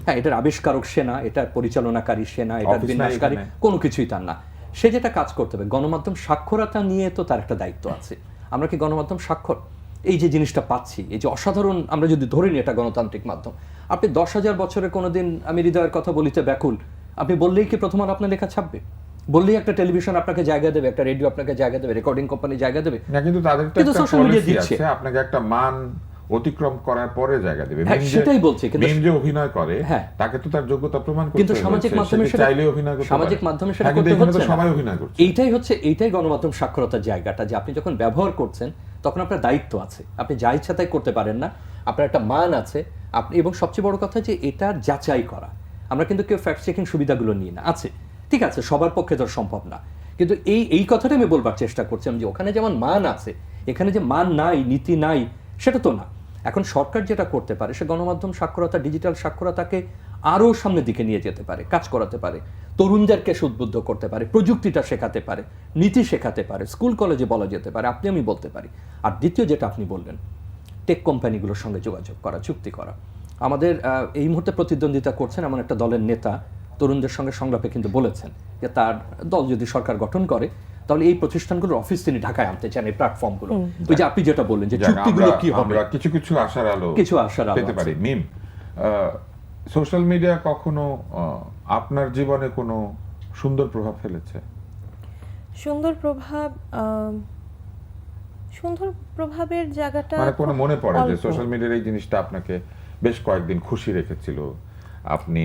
হ্যাঁ, এটার আবিষ্কারক সেনা, এটার পরিচালনাকারী সেনা, এটার বিন্যাসকারী কোনো কিছুই তার না। সে যেটা কাজ করতে হবে, গণমাধ্যম সাক্ষরতা নিয়ে তো তার একটা দায়িত্ব আছে। আমরা কি গণমাধ্যম সাক্ষর? এই যে জিনিসটা পাচ্ছি, এই যে অসাধারণ, আমরা যদি ধরে নিই এটা গণতান্ত্রিক মাধ্যম, আপনি 10,000 বছরে কোনোদিন আমি হৃদয়ের কথা বলিতে ব্যাকুল, আপনি বললেই কি প্রথম আলো আপনার লেখা ছাপবে? বললেই একটা টেলিভিশন আপনাকে জায়গা দেবে, একটা রেডিও আপনাকে জায়গা দেবে, রেকর্ডিং কোম্পানি জায়গা দেবে না? কিন্তু তাদের তো একটা সোশ্যাল মিডিয়া পলিসি দিচ্ছে, আছে, আপনাকে একটা মান অতিক্রম করার পরে জায়গা দেবে। হ্যাঁ, সেটাই বলছি। কিন্তু মিম যে অভিনয় করে, হ্যাঁ, তাকে তো তার যোগ্যতা প্রমাণ করতে কিন্তু হবে। সামাজিক মাধ্যমে সেটা চাইলে অভিনয় করতে সামাজিক পারে। মাধ্যমে সেটা হ্যাঁ, কিন্তু করতে এখানে তো হচ্ছে না। সবাই অভিনয় করছে। এইটাই গণমাধ্যম সাক্ষরতার জায়গাটা, যে আপনি যখন ব্যবহার করছেন তখন আপনার দায়িত্ব আছে, আপনি যা ইচ্ছা তাই করতে পারেন না, আপনার একটা মান আছে। আপনি, এবং সবচেয়ে বড় কথা যে এটার যাচাই করা। আমরা কিন্তু কেউ ফ্যাক্ট চেকিং সুবিধাগুলো নিই না, আছে ঠিক আছে, সবার পক্ষে তো সম্ভব না, কিন্তু এই কথাটা আমি বলবার চেষ্টা করছিলাম যে ওখানে যেমন মান আছে, এখানে যে মান নাই, নীতি নাই, সেটা তো না। এখন সরকার যেটা করতে পারে, সে গণমাধ্যম সাক্ষরতা, ডিজিটাল সাক্ষরতাকে আরও সামনের দিকে নিয়ে যেতে পারে, কাজ করাতে পারে, তরুণদেরকে উদ্বুদ্ধ করতে পারে, প্রযুক্তিটা শেখাতে পারে, নীতি শেখাতে পারে, স্কুল কলেজে বলা যেতে পারে, আপনি আমি বলতে পারি। আর দ্বিতীয় যেটা আপনি বললেন, টেক কোম্পানিগুলোর সঙ্গে যোগাযোগ করা, চুক্তি করা। আমাদের এই মুহূর্তে প্রতিদ্বন্দ্বিতা করছেন এমন একটা দলের নেতা তরুণদের সঙ্গে সংলাপে কিন্তু বলেছেন যে তার দল যদি সরকার গঠন করে তাহলে এই প্রতিষ্ঠানগুলোর অফিস তিনি ঢাকায় আনতে চান, এই প্ল্যাটফর্মগুলো। ওই যে আপনি যেটা বললেন যে চুক্তিগুলো কি হবে, আমরা কিছু আশার আলো পেতে পারি। মিম, সোশ্যাল মিডিয়া কখনো আপনার জীবনে কোনো সুন্দর প্রভাব ফেলেছে? সুন্দর প্রভাবের জায়গাটা মানে কোনো মনে পড়ে যে সোশ্যাল মিডিয়ার এই জিনিসটা আপনাকে বেশ কয়েকদিন খুশি রেখেছিল, আপনি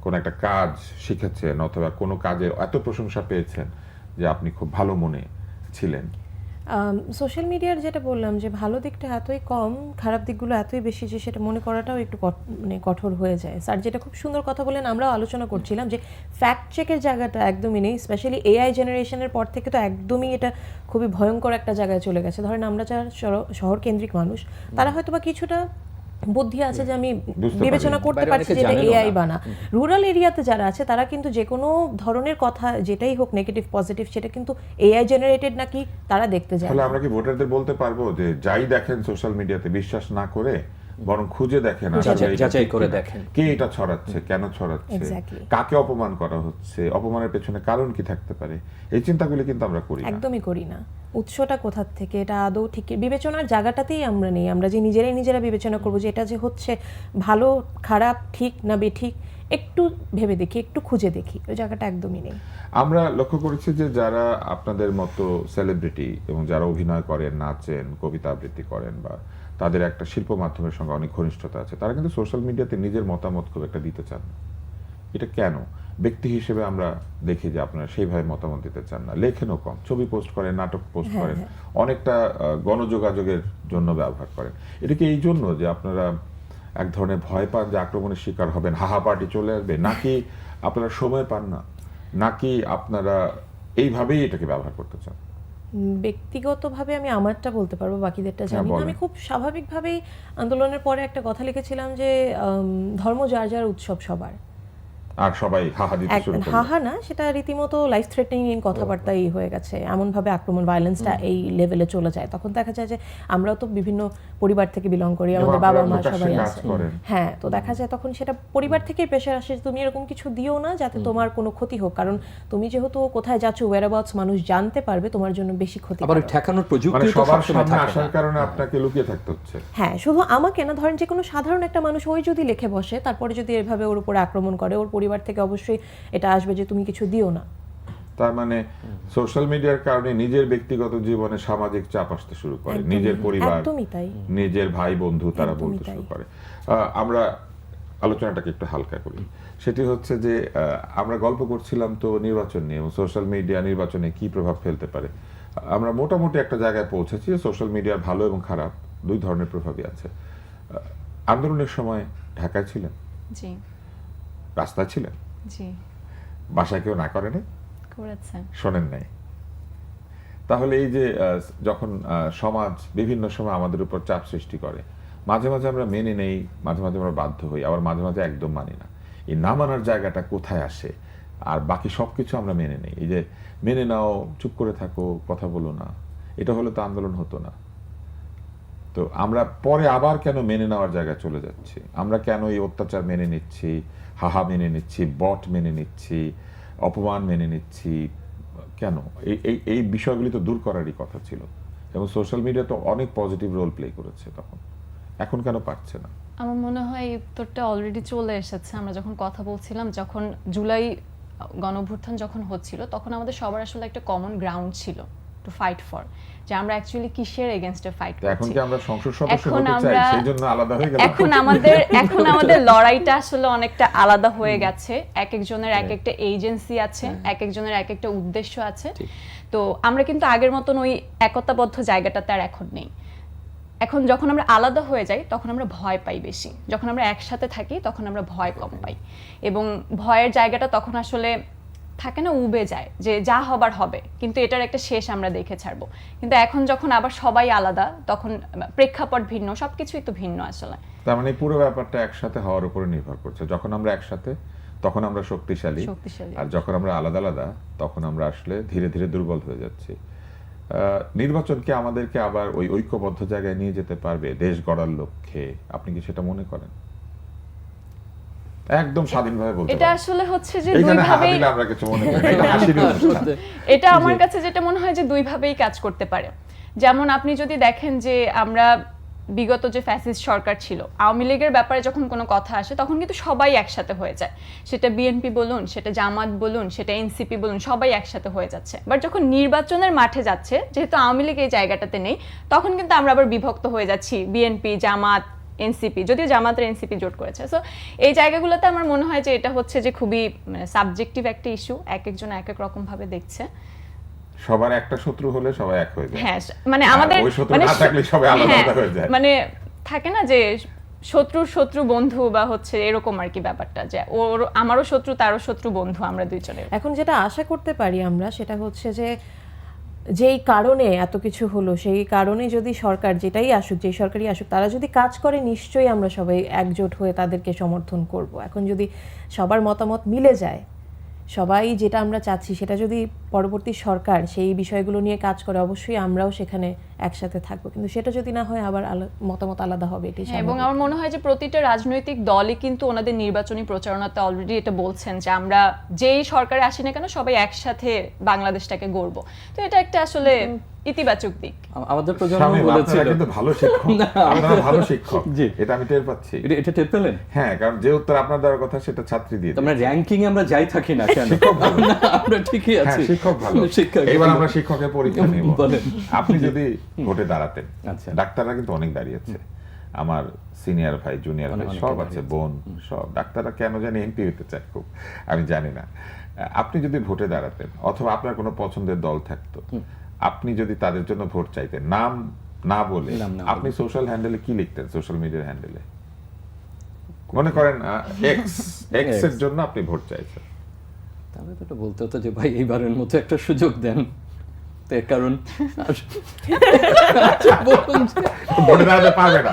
কোন একটা কাজ শিখেছেন অথবা কোনো কাজের এত প্রশংসা পেয়েছেন যে আপনি খুব ভালো মনে ছিলেন? সোশ্যাল মিডিয়ার যেটা বললাম যে ভালো দিকটা এতই কম, খারাপ দিকগুলো এতই বেশি যে সেটা মনে করাটাও একটু মানে কঠোর হয়ে যায়। স্যার যেটা খুব সুন্দর কথা বলেন, আমরাও আলোচনা করছিলাম যে ফ্যাক্ট চেকের জায়গাটা একদমই নেই, স্পেশালি এআই জেনারেশনের পর থেকে তো একদমই এটা খুবই ভয়ঙ্কর একটা জায়গায় চলে গেছে। ধরেন আমরা যারা শহর কেন্দ্রিক মানুষ, তারা হয়তো বা কিছুটা বুদ্ধি আছে যে আমি বিবেচনা করতে পারছি যে এটা এআই বানা। রুরাল এরিয়াতে যারা আছে তারা কিন্তু যে কোনো ধরনের কথা যেটাই হোক, নেগেটিভ পজিটিভ, সেটা কিন্তু এআই জেনারেটেড নাকি তারা দেখতে যায়। তাহলে আমরা কি ভোটারদের বলতে পারবো যে যাই দেখেন সোশ্যাল মিডিয়াতে বিশ্বাস না করে বরং খুঁজে দেখেন, যাচাই করে দেখেন কে এটা ছড়াচ্ছে, কেন ছড়াচ্ছে, কাকে অপমান করা হচ্ছে, অপমানের পেছনে কারণ কি থাকতে পারে, এই চিন্তাগুলো কিন্তু আমরা করি না, একদমই করি না। উৎসটা কোথা থেকে, এটা আদৌ ঠিক বিবেচনার জায়গাটাতেই আমরা নেই। আমরা যে নিজেরা বিবেচনা করবো যে এটা যে হচ্ছে ভালো খারাপ ঠিক না বেঠিক, একটু ভেবে দেখি, একটু খুঁজে দেখি, ওই জায়গাটা একদমই নেই। আমরা লক্ষ্য করেছি যে যারা আপনাদের মতো সেলিব্রিটি এবং যারা অভিনয় করেন, নাচেন, কবিতা আবৃত্তি করেন বা তাদের একটা শিল্প মাধ্যমের সঙ্গে অনেক ঘনিষ্ঠতা আছে, তারা কিন্তু সোশ্যাল মিডিয়াতে নিজের মতামত খুব একটা দিতে চান না। এটা কেন? ব্যক্তি হিসেবে আমরা দেখি যে আপনারা সেইভাবে মতামত দিতে চান না, লেখেনও কম, ছবি পোস্ট করেন, নাটক পোস্ট করেন, অনেকটা গণযোগাযোগের জন্য ব্যবহার করেন। এটা কি এই জন্য যে আপনারা এক ধরনের ভয় পান যে আক্রমণের শিকার হবেন, হাহা পার্টি চলে আসবে, নাকি আপনারা সময় পান না, নাকি আপনারা এইভাবেই এটাকে ব্যবহার করতে চান? ব্যক্তিগতভাবে আমি আমারটা বলতে পারবো, বাকিদেরটা জানি না। আমি খুব স্বাভাবিকভাবেই আন্দোলনের পরে একটা কথা লিখেছিলাম যে ধর্ম যার যার, উৎসব সবার। আর সবাই হাহা দিতে শুরু করলো। হাহা না, সেটা রীতিমতো লাইফ থ্রেটেনিং কথাবার্তাই হয়ে গেছে, এমনভাবে আক্রমণ, ভায়োলেন্সটা এই লেভেলে চলে যায়। তখন দেখা যায় যে আমরাও তো বিভিন্ন পরিবার থেকে বিলং করি, আমাদের বাবা মা সবাই আছে, হ্যাঁ, তো দেখা যায় তখন সেটা পরিবার থেকেই প্রেশার আসে তুমি এরকম কিছু দিও না যাতে তোমার কোনো ক্ষতি হোক, কারণ তুমি যেহেতু কোথায় যাচ্ছ, ওয়্যারঅ্যাবাউটস মানুষ জানতে পারবে, তোমার জন্য বেশি ক্ষতি। আবার ঠেকানোর প্রযুক্তি তো সবার সামনে আসার কারণে আপনাকে লুকিয়ে থাকতে হচ্ছে। হ্যাঁ, শুধু আমাকে না, ধরেন যে কোনো সাধারণ একটা মানুষ ওই যদি লিখে বসে, তারপরে যদি এভাবে ওর উপরে আক্রমণ করে, ওর পরিবার থেকে অবশ্যই এটা আসবে যে তুমি কিছু দিও না। তার মানে সোশ্যাল মিডিয়ার কারণে নিজের ব্যক্তিগত জীবনে সামাজিক চাপ আসতে শুরু করে, নিজের পরিবার, নিজের ভাই বন্ধু তারা বলতে শুরু করে। আমরা আলোচনাটাকে একটু হালকা করি, সেটি হচ্ছে যে আমরা গল্প করছিলাম তো নির্বাচন নিয়ে, সোশ্যাল মিডিয়া নির্বাচনে কি প্রভাব ফেলতে পারে। আমরা মোটামুটি একটা জায়গায় পৌঁছেছি যে সোশ্যাল মিডিয়ার ভালো এবং খারাপ দুই ধরনের প্রভাবই আছে। আন্দোলনের সময় ঢাকায় ছিলেন? জি। রাস্তায় ছিলেন? জি। বাসায় কেউ না করেনি? করেছেন। শোনেন নাই? তাহলে এই যে যখন সমাজ বিভিন্ন সময় আমাদের উপর চাপ সৃষ্টি করে, মাঝে মাঝে আমরা মেনে নেই, মাঝে মাঝে আমরা বাধ্য হই, আবার মাঝে মাঝে একদম মানি না। এই না মানার জায়গাটা কোথায় আসে? আর বাকি সবকিছু আমরা মেনে নেই। এই যে মেনে নাও, চুপ করে থাকো, কথা বলো না, এটা হলে তো আন্দোলন হতো না। তো আমরা পরে আবার কেন মেনে নেওয়ার জায়গায় চলে যাচ্ছি? আমরা কেন এই অত্যাচার মেনে নিচ্ছি, হাহা মেনে নিচ্ছি, বট মেনে নিচ্ছি, অপমান মেনে নিচ্ছি? কেন? এই বিষয়গুলি তো দূর করারই কথা ছিল, এবং সোশ্যাল মিডিয়া তো অনেক পজিটিভ রোল প্লে করেছে তখন। এখন কেন পারছে না? আমার মনে হয় এই উত্তরটা অলরেডি চলে এসেছে। আমরা যখন কথা বলছিলাম, যখন জুলাই গণঅভ্যুত্থান যখন হচ্ছিল, তখন আমাদের সবার আসলে একটা কমন গ্রাউন্ড ছিল টু ফাইট ফর, যে আমরা অ্যাকচুয়ালি কিসের এগেইনস্টে ফাইট তো এখন করছি। কি আমরা সংসদ সদস্য এখন হতে চাই, আমরা- সেই জন্য আলাদা হয়ে গেল? এখন আমাদের লড়াইটা আসলে অনেকটা আলাদা হয়ে গেছে। এক একজনের এক একটা এজেন্সি আছে, এক একজনের এক একটা উদ্দেশ্য আছে। তো আমরা কিন্তু আগের মতন ওই একতাবদ্ধ জায়গাটাতে আর এখন নেই। এখন যখন আমরা আলাদা হয়ে যাই, তখন আমরা ভয় পাই বেশি। যখন আমরা একসাথে থাকি, তখন আমরা ভয় কম পাই, এবং ভয়ের জায়গাটা তখন আসলে থাকে না, উবে যায় যে যা হবার হবে, কিন্তু এটার একটা শেষ আমরা দেখে ছাড়বো। কিন্তু এখন যখন আবার সবাই আলাদা, তখন প্রেক্ষাপট ভিন্ন, সবকিছুই তো ভিন্ন আসলে। তার মানে পুরো ব্যাপারটা একসাথে হওয়ার উপরে নির্ভর করছে। যখন আমরা একসাথে, তখন আমরা শক্তিশালী, আর যখন আমরা আলাদা আলাদা, তখন আমরা আসলে ধীরে ধীরে দুর্বল হয়ে যাচ্ছি। নির্বাচনকে আমাদেরকে আবার ওই ঐক্যবদ্ধ জায়গায় নিয়ে যেতে পারবে দেশ গড়ার লক্ষ্যে? আপনি কি সেটা মনে করেন? একদম স্বাধীনভাবে বলতে এটা পারেন। আসলে হচ্ছে যে এইখানে হাত দুইভাবেই, দিলে আমরা কিছু মনে করি না, এটা হাসির অনুষ্ঠান। এটা আমার কাছে যেটা মনে হয় যে দুইভাবেই কাজ করতে পারে। যেমন আপনি যদি দেখেন যে আমরা বিগত যে ফ্যাসিস্ট সরকার ছিল, আওয়ামী লীগের ব্যাপারে যখন কোনো কথা আসে, তখন কিন্তু সবাই একসাথে হয়ে যায়। সেটা বিএনপি বলুন, সেটা জামাত বলুন, সেটা এনসিপি বলুন, সবাই একসাথে হয়ে যাচ্ছে। বাট যখন নির্বাচনের মাঠে যাচ্ছে, যেহেতু আওয়ামী লীগ এই জায়গাটাতে নেই, তখন কিন্তু আমরা আবার বিভক্ত হয়ে যাচ্ছি, বিএনপি, জামাত, এনসিপি, যদিও জামাতের এনসিপি জোট করেছে। সো এই জায়গাগুলোতে আমার মনে হয় যে এটা হচ্ছে যে খুবই সাবজেক্টিভ একটা ইস্যু, এক একজন এক এক রকম ভাবে দেখছে। সবার একটা শত্রু হলে সবাই এক হয়ে যায়। হ্যাঁ, মানে আর আমাদের ওই শত্রু না থাকলে সবাই আলাদা হ্যাঁ, আলাদা হয়ে যায়। মানে থাকে না যে শত্রুর শত্রু বন্ধু, বা হচ্ছে এরকম আর কি ব্যাপারটা, যে ওর আমারও শত্রু, তারও শত্রু বন্ধু, আমরা দুইজনের। এখন যেটা আশা করতে পারি আমরা, সেটা হচ্ছে যে যেই কারণে এত কিছু হলো, সেই কারণে যদি সরকার যেটাই আসুক, যেই সরকারই আসুক, তারা যদি কাজ করে, নিশ্চয়ই আমরা সবাই একজোট হয়ে তাদেরকে সমর্থন করব। এখন যদি সবার মতামত মিলে যায়, সবাই যেটা আমরা চাচ্ছি, সেটা যদি পরবর্তী সরকার সেই বিষয়গুলো নিয়ে কাজ করে, অবশ্যই আমরাও সেখানে একসাথে থাকবো। কিন্তু সেটা যদি না হয়, আবার মতামত আলাদা হবে, এটাই হ্যাঁ, এবং স্বাভাবিক। আমার মনে হয় যে প্রতিটা রাজনৈতিক দলই কিন্তু ওনাদের নির্বাচনী প্রচারণাতে অলরেডি এটা বলছেন যে আমরা যেই সরকারে আসি না কেন, সবাই একসাথে বাংলাদেশটাকে গড়ব। তো এটা একটা আসলে ইতিবাচক দিক। আমাদের প্রজন্ম শামীম, বলেছিল, আপনারা কিন্তু ভালো শিক্ষক, আপনারা ভালো শিক্ষক, জি। এটা আমি টের পাচ্ছি। এটা টের পেলেন? হ্যাঁ, কারণ যে উত্তর আপনার দেওয়ার কথা সেটা ছাত্রী দিয়ে আমরা র্যাঙ্কিং এ আমরা যাই থাকি না কেন, না, আমরা ঠিকই হ্যাঁ, আছি। শিক্ষক ভালো। শিক্ষক এবার ভালো। আমরা শিক্ষকের পরীক্ষা নেব। বলেন। আপনি যদি ভোটে দাঁড়াতেন, আচ্ছা। ডাক্তাররা কিন্তু অনেক দাঁড়িয়েছে, আমার সিনিয়র ভাই, জুনিয়র ভাই, অনেকে সব আছে, বোন, সব। ডাক্তাররা কেন জানি এমপি হতে চায় খুব, আমি জানি না। আপনি যদি ভোটে দাঁড়াতেন, অথবা আপনার কোনো পছন্দের দল থাকতো, আপনি যদি তাদের জন্য ভোট চাইতেন, নাম না বলে, নাম না আপনি সোশ্যাল হ্যান্ডেলে কি লিখতেন? সোশ্যাল মিডিয়ার হ্যান্ডেলে মনে করেন এক্স এর জন্য আপনি ভোট চাইছেন, তাহলে তো এটা বলতে হতো যে ভাই এইবারের মতো একটা সুযোগ দেন। তো এর কারণ আচ্ছা, বলুন যে- ভোটে দাঁড়াতে পারবে না,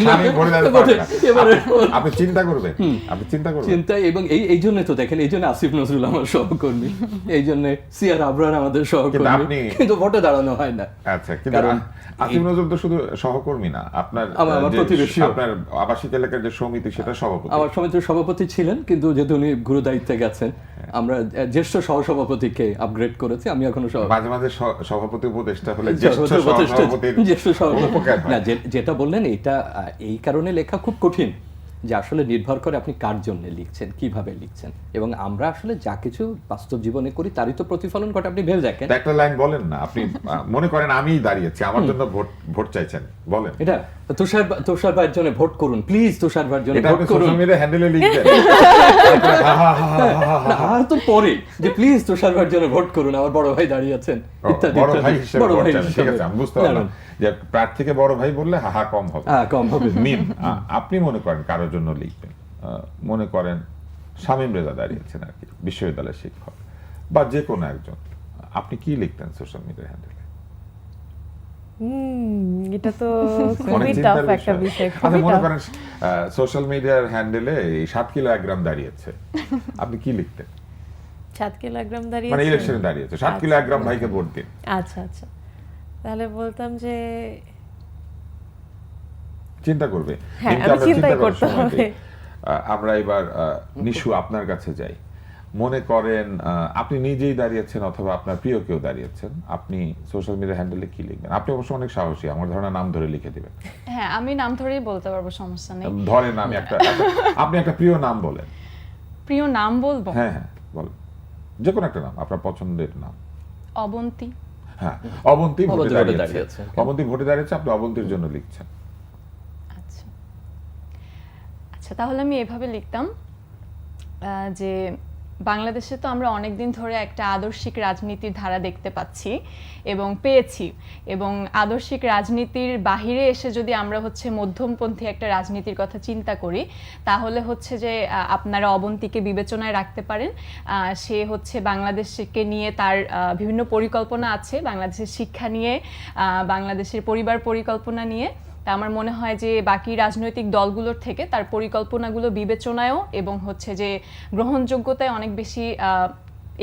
স্বামী ভোটে দাঁড়াতে পারবে না। এবারে- আপনি চিন্তা করবেন, আপনি চিন্তা করবেন। চিন্তায়, এবং এই জন্য তো দেখেন, এই জন্য আসিফ নজরুল আমার সহকর্মী, এই জন্য সিআর আবরার আমাদের সহকর্মী, আপনি- কিন্তু ভোটে দাঁড়ানো হয় না। আচ্ছা, কিন্তু কারণ আসিফ নজরুল তো শুধু সহকর্মী না, আপনার আমার যে প্রতিবেশীও। আপনার আবাসিক এলাকার যে সমিতি, সেটা সভাপতি। আমার সমিতির সভাপতি ছিলেন, কিন্তু যেহেতু উনি গুরু দায়িত্বে গেছেন, আমরা জ্যেষ্ঠ সহসভাপতিকে আপগ্রেড করেছি। আমি এখনো মাঝে মাঝে সভাপতি উপদেষ্টা হলে জ্যেষ্ঠ সভাপতি উপকার হয়। না, যেটা বললেন এটা এই কারণে লেখা খুব কঠিন, যে আসলে নির্ভর করে আপনি কার জন্য লিখছেন, কিভাবে লিখছেন, এবং আমরা আসলে যা কিছু বাস্তব জীবনে করি তারই তো প্রতিফলন ঘটে। আপনি ভেবে দেখেন, তা একটা লাইন বলেন না, আপনি মনে করেন আমিই দাঁড়িয়েছি, আমার জন্য ভোট চাইছেন, বলেন। এটা তুষার ভাইয়ের জন্য ভোট করুন, প্লিজ তুষার ভাইয়ের জন্য এটা ভোট আপনি করুন। সোশ্যাল মিডিয়া হ্যান্ডেলে লিখবেন। না, আর তো পরে যে প্লিজ তুষার ভাইয়ের জন্য ভোট করুন, আমার বড় ভাই দাঁড়িয়ে আছেন, ইত্যাদি বড় ভাই ইত্যাদি। হিসেবে বড় ভোট ভাই চাইবেন, ঠিক হিসেবে। আছে, আমি বুঝতে পারলাম যে প্রার্থীকে বড় ভাই বললে হাহা কম হবে, কম হবে। মিম। আপনি মনে করেন কারোর জন্য লিখবেন, মনে করেন শামীম রেজা দাঁড়িয়েছেন আর কি, বিশ্ববিদ্যালয়ের শিক্ষক, বা যে কোনো একজন, আপনি কি লিখতেন সোশ্যাল মিডিয়া হ্যান্ডেলে? এটা তো অনেক খুবই চিন্তার টাফ একটা বিষয়, আচ্ছা, খুবই মনে tough। করেন সোশ্যাল মিডিয়ার হ্যান্ডেলে 7 কিলো 1 গ্রাম দাঁড়িয়েছে, আপনি কি লিখতেন? 7 কিলোগ্রাম মানে দাঁড়িয়েছে। ইলেকশনে দাঁড়িয়েছে 7 কিলো 1 গ্রাম ভাইকে ভোট দিন। আচ্ছা আচ্ছা, তাহলে বলতাম যে চিন্তা করবে, হ্যাঁ, কিন্তু আমি আমরা চিন্তাই চিন্তা করার করতে সময় হবে। দিই। আমরা এবার নিশু আপনার কাছে যাই। মনে করেন আপনি নিজেই দাঁড়িয়েছেন অথবা আপনার প্রিয় কেউ দাঁড়িয়েছেন, আপনি সোশ্যাল মিডিয়া হ্যান্ডেলে কি লিখবেন? আপনি অবশ্য অনেক সাহসী, আমার ধারণা নাম ধরে লিখে দিবেন। হ্যাঁ, আমি নাম ধরেই বলতে পারবো, সমস্যা নেই। ধরেন আমি আপনি একটা প্রিয় নাম বলেন। প্রিয় নাম বলবো? হ্যাঁ হ্যাঁ বলেন, যে কোনো একটা নাম, আপনার পছন্দের নাম। অবন্তী। হ্যাঁ, অবন্তী ভোটে ভোটে দাঁড়িয়েছে। দাঁড়িয়েছে। অবন্তী ভোটে দাঁড়িয়েছে, আপনি অবন্তীর জন্য লিখছেন। আচ্ছা আচ্ছা, তাহলে আমি এভাবে লিখতাম যে বাংলাদেশে তো আমরা অনেক দিন ধরে একটা আদর্শিক রাজনীতির ধারা দেখতে পাচ্ছি এবং পেয়েছি, এবং আদর্শিক রাজনীতির বাহিরে এসে যদি আমরা হচ্ছে মধ্যমপন্থী একটা রাজনীতির কথা চিন্তা করি, তাহলে হচ্ছে যে আপনারা অবন্তীকে বিবেচনায় রাখতে পারেন। সে হচ্ছে বাংলাদেশকে নিয়ে তার বিভিন্ন পরিকল্পনা আছে, বাংলাদেশের শিক্ষা নিয়ে, বাংলাদেশের পরিবার পরিকল্পনা নিয়ে। তা আমার মনে হয় যে বাকি রাজনৈতিক দলগুলোর থেকে তার পরিকল্পনাগুলো বিবেচনায়ও এবং হচ্ছে যে গ্রহণযোগ্যতায় অনেক বেশি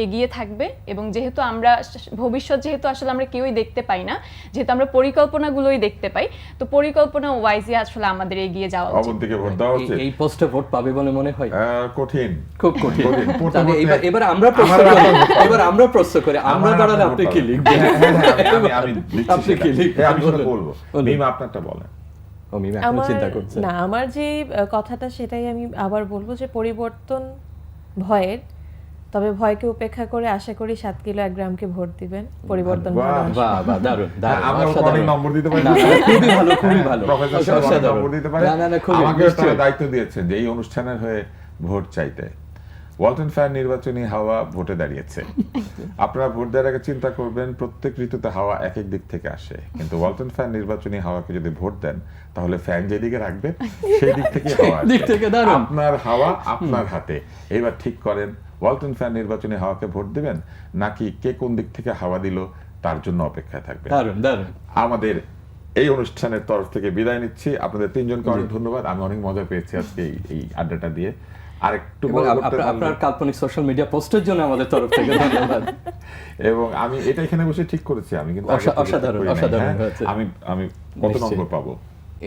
এগিয়ে থাকবে। এবং যেহেতু আমরা ভবিষ্যৎ যেহেতু আসলে আমরা কেউই দেখতে পাই না, যেহেতু আমরা পরিকল্পনাগুলোই দেখতে পাই, তো পরিকল্পনা ওয়াইজে আসলে আমাদের এগিয়ে যাওয়া উচিত। অবন্তীকে ভোট দেওয়া উচিত। এই পোস্টে ভোট পাবে বলে মনে হয়? কঠিন, খুব কঠিন। পড়তে তাহলে পড়তে- এবার আমরা প্রশ্ন করি, এবার আমরা প্রশ্ন করি, আমরা দাঁড়ালে আপনি কি লিখবেন? আমি লিখছি আপনি কি সেটা। লিখবেন? আমি সেটা বলুন। বলবো। বলুন। মিম আপনারটা বলেন। ও মিম এখন আমার চিন্তা করছে। না, আমার যে কথাটা সেটাই আমি আবার বলবো যে পরিবর্তন ভয়ের, তবে ভয়কে উপেক্ষা করে আশা করি 7 কিলো 1 গ্রামকে ভোট দিবেন, পরিবর্তন বাহ, ভালো আসবে। বাহ বাহ, দারুণ দারুণ, আমরা ওকে অসাধারণ। অনেক নম্বর দিতে পারি। না, না, খুবই ভালো, খুবই ভালো, প্রফেসর সাহেব অনেক অসাধারণ। নম্বর দিতে পারে। না, না, না, খুবই, আমাকে নিশ্চয়ই। তারা দায়িত্ব দিয়েছেন যে এই অনুষ্ঠানের হয়ে ভোট চাইতে। ওয়ালটন ফ্যান নির্বাচনী হাওয়া ভোটে দাঁড়িয়েছে। আপনারা ভোট দেওয়ার আগে চিন্তা করবেন, প্রত্যেক ঋতুতে হাওয়া এক এক দিক থেকে আসে, কিন্তু ওয়ালটন ফ্যান নির্বাচনী হাওয়াকে যদি ভোট দেন তাহলে ফ্যান যেদিকে রাখবে সেই দিক থেকে হাওয়া আসবে। দিক থেকে দারুণ। আপনার হাওয়া আপনার হাতে। এবার ঠিক করেন ওয়ালটন ফ্যান নির্বাচনী হাওয়াকে ভোট দিবেন নাকি কে কোন দিক থেকে হাওয়া দিল তার জন্য অপেক্ষায় থাকবে। দারুণ দারুণ। আমাদের এই অনুষ্ঠানের তরফ থেকে বিদায় নিচ্ছি। আপনাদের তিনজনকে অনেক ধন্যবাদ। আমি অনেক মজা পেয়েছি আজকে এই আড্ডাটা দিয়ে। আরেকটু এবং বড় করতে পারলে- আপনার কাল্পনিক সোশ্যাল মিডিয়া পোস্টের জন্য আমাদের তরফ থেকে ধন্যবাদ। এবং আমি এটা এখানে বসে ঠিক করেছি, আমি কিন্তু আগে থেকে অসাধারণ, করি নাই, অসাধারণ হ্যাঁ? হয়েছে। আমি কত নিশ্চয়ই। নম্বর পাবো?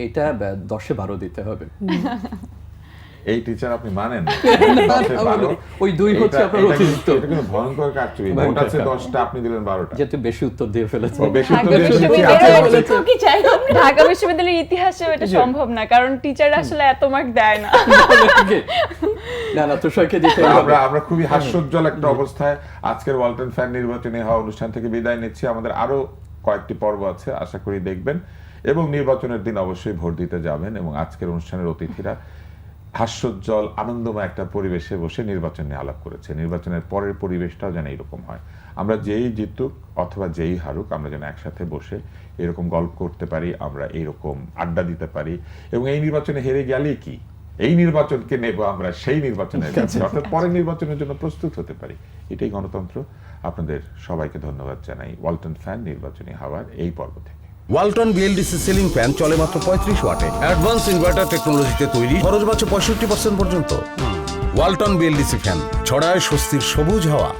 এটা 10-এ 12 দিতে হবে। এই টিচার আপনি মানেন? ওই 2 হচ্ছে আপনার অতিরিক্ত। এটা কিন্তু ভয়ঙ্কর কারচুপি। ভোট আছে 10টা, আপনি দিলেন 12টা। যেহেতু বেশি উত্তর দিয়ে ফেলেছে। ও, বেশি ঢাকা উত্তর দিয়েছি, বিশ্ববিদ্যালয়ের আছে, শিক্ষক কি চাই আমরা? ঢাকা বিশ্ববিদ্যালয়ের ইতিহাসেও এটা সম্ভব না, কারণ টিচার আসলে এত মার্ক দেয় না। না না, তুষারকে দিতে হবে। আমরা খুবই হাস্যোজ্জ্বল একটা অবস্থায় আজকের ওয়ালটন ফ্যান নির্বাচনী হওয়া অনুষ্ঠান থেকে বিদায় নিচ্ছি। আমাদের আরো কয়েকটি পর্ব আছে, আশা করি দেখবেন এবং নির্বাচনের দিন অবশ্যই ভোট দিতে যাবেন। এবং আজকের অনুষ্ঠানের অতিথিরা হাস্যোজ্জ্বল আনন্দময় একটা পরিবেশে বসে নির্বাচন নিয়ে আলাপ করেছে। নির্বাচনের পরের পরিবেশটাও যেন এরকম হয়, আমরা যেই জিতুক অথবা যেই হারুক আমরা যেন একসাথে বসে এরকম গল্প করতে পারি, আমরা এইরকম আড্ডা দিতে পারি। এবং এই নির্বাচনে হেরে গেলেই কি, এই নির্বাচনকে নেব আমরা সেই নির্বাচনের কাছে, অর্থাৎ পরের নির্বাচনের জন্য প্রস্তুত হতে পারি। এটাই গণতন্ত্র। আপনাদের সবাইকে ধন্যবাদ জানাই ওয়ালটন ফ্যান নির্বাচনী হাওয়ার এই পর্ব থেকে। ওয়ালটন বিএলডিসি সিলিং ফ্যান চলে মাত্র 35 ওয়াটে। অ্যাডভান্স ইনভার্টার টেকনোলজিতে তৈরি, খরচ বাঁচে 65% পর্যন্ত। ওয়ালটন বিএলডিসি ফ্যান ছড়ায় স্বস্তির সবুজ হাওয়া।